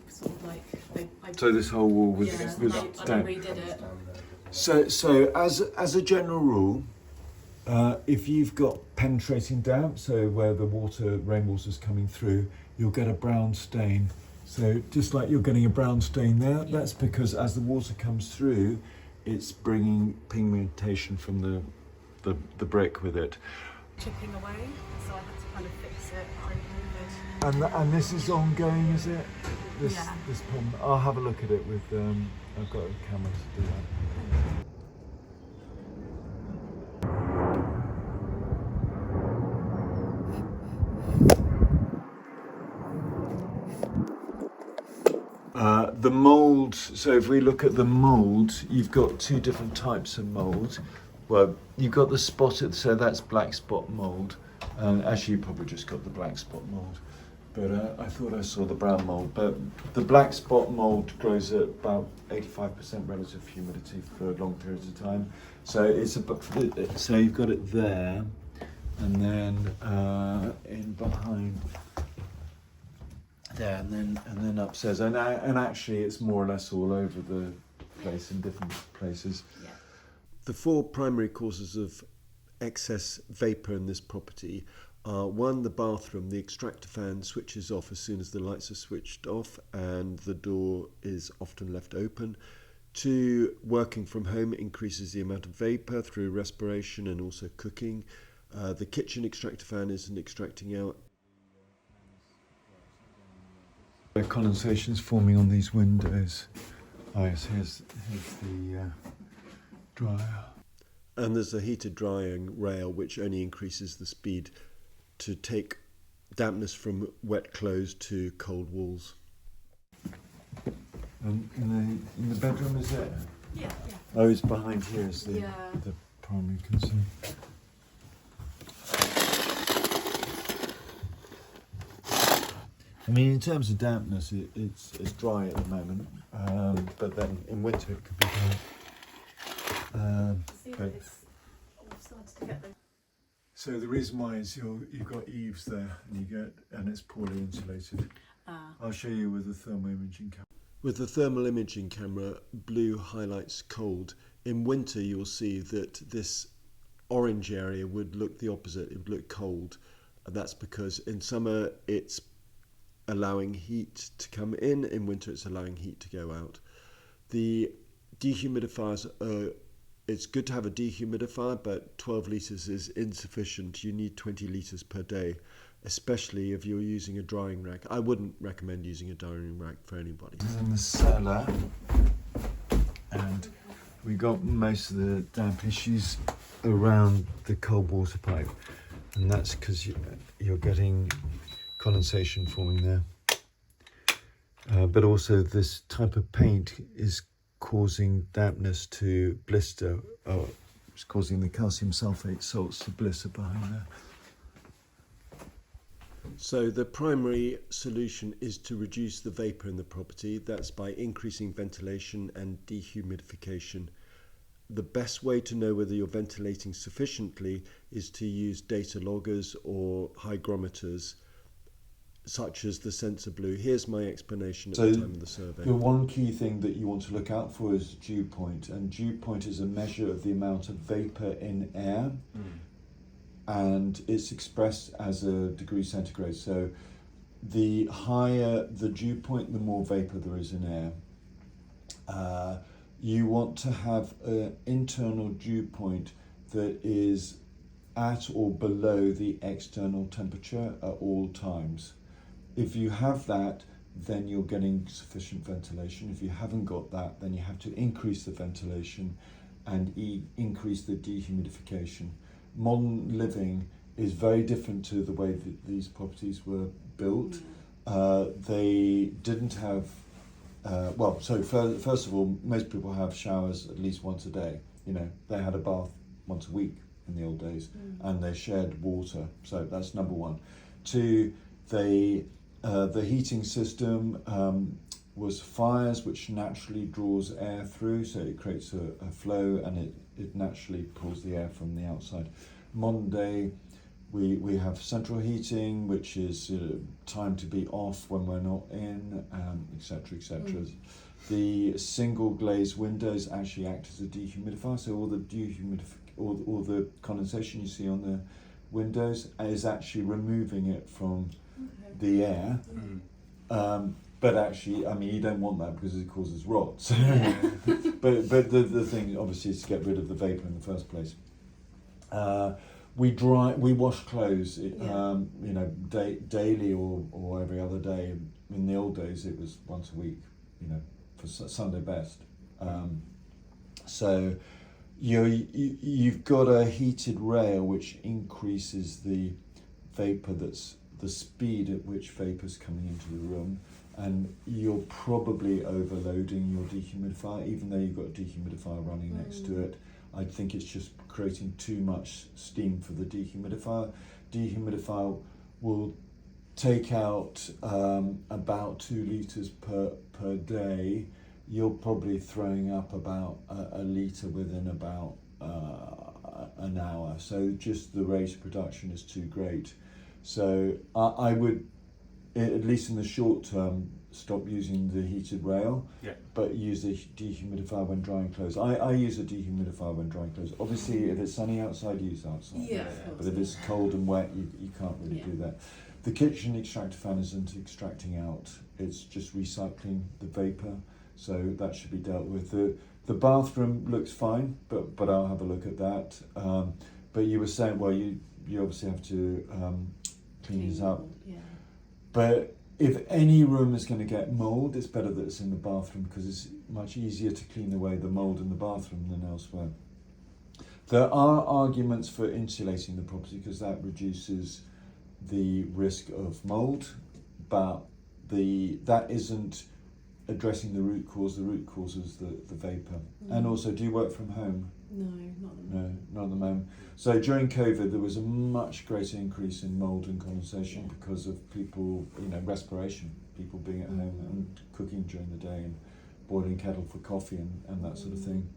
sort of like, So this whole wall was, yeah, was I damp. redid it. So as a general rule, if you've got penetrating damp, so where the rainwater's coming through, you'll get a brown stain. So just like you're getting a brown stain there, that's because as the water comes through, it's bringing pigmentation from the brick with it. Chipping away, so I had to kind of fix it, remove it. And this is ongoing, is it? This Yeah. this problem. I'll have a look at it with. I've got a camera to do that. The mould, so if we look at the mould, you've got two different types of mould. Well, you've got the spotted, so that's black spot mould. Actually, you probably just got the black spot mould, but I thought I saw the brown mould. But the black spot mould grows at about 85% relative humidity for long periods of time. So so you've got it there, and then in behind there, and then upstairs, and actually it's more or less all over the place in different places. Yeah. The four primary causes of excess vapour in this property are: one, the bathroom. The extractor fan switches off as soon as the lights are switched off and the door is often left open. Two, working from home increases the amount of vapour through respiration and also cooking. The kitchen extractor fan isn't extracting out. Condensation's forming on these windows. Oh yes, here's the dryer. And there's a heated drying rail which only increases the speed to take dampness from wet clothes to cold walls. And in the bedroom, is it? Yeah. Oh, it's behind here is the primary concern. I mean, in terms of dampness, it's dry at the moment, but then in winter it could be dry. So the reason why is you've got eaves there, and it's poorly insulated. I'll show you with the thermal imaging camera. With the thermal imaging camera, blue highlights cold. In winter, you'll see that this orange area would look the opposite. It would look cold. And that's because in summer it's allowing heat to come in winter it's allowing heat to go out. The dehumidifiers it's good to have a dehumidifier, but 12 litres is insufficient. You need 20 litres per day, especially if you're using a drying rack. I wouldn't recommend using a drying rack for anybody. This is in the cellar, and we got most of the damp issues around the cold water pipe, and that's because you're getting condensation forming there. But also this type of paint is causing dampness to blister. It's causing the calcium sulfate salts to blister behind there. So the primary solution is to reduce the vapour in the property. That's by increasing ventilation and dehumidification. The best way to know whether you're ventilating sufficiently is to use data loggers or hygrometers, such as the Sensor Blue. Here's my explanation at the time of the survey. The one key thing that you want to look out for is dew point, and dew point is a measure of the amount of vapour in air, and it's expressed as a degree centigrade. So the higher the dew point, the more vapour there is in air. You want to have an internal dew point that is at or below the external temperature at all times. If you have that, then you're getting sufficient ventilation. If you haven't got that, then you have to increase the ventilation and increase the dehumidification. Modern living is very different to the way that these properties were built. They didn't have, first of all, most people have showers at least once a day. You know, they had a bath once a week in the old days, and they shared water. So that's number one. Two, the heating system was fires, which naturally draws air through, so it creates a flow, and it naturally pulls the air from the outside. Modern day, We have central heating, which is time to be off when we're not in, etc., etc. The single glazed windows actually act as a dehumidifier, so all the all the condensation you see on the windows is actually removing it from the air. But actually, I mean, you don't want that because it causes rot. So but the thing obviously is to get rid of the vapour in the first place. We wash clothes, daily or every other day. In the old days, it was once a week, for Sunday best. So you've got a heated rail which increases the vapour, that's the speed at which vapour's coming into the room, and you're probably overloading your dehumidifier, even though you've got a dehumidifier running next to it. I think it's just creating too much steam for the dehumidifier. Dehumidifier will take out about 2 litres per day. You're probably throwing up about a litre within about an hour. So just the rate of production is too great. So I would, at least in the short term, stop using the heated rail, but use the dehumidifier when drying clothes. I use a dehumidifier when drying clothes. Obviously, if it's sunny outside, use outside. But if it's cold and wet, you can't really do that. The kitchen extractor fan isn't extracting out, it's just recycling the vapour, so that should be dealt with. The bathroom looks fine, but I'll have a look at that. But you were saying, well, you obviously have to clean this up. But if any room is going to get mould, it's better that it's in the bathroom, because it's much easier to clean away the mould in the bathroom than elsewhere. There are arguments for insulating the property because that reduces the risk of mould, but that isn't addressing the root cause. The root cause is the vapour. And also, do you work from home? No, not at the moment. No, not at the moment. So during COVID, there was a much greater increase in mould and condensation because of people, respiration, people being at home and cooking during the day and boiling kettle for coffee and that sort of thing.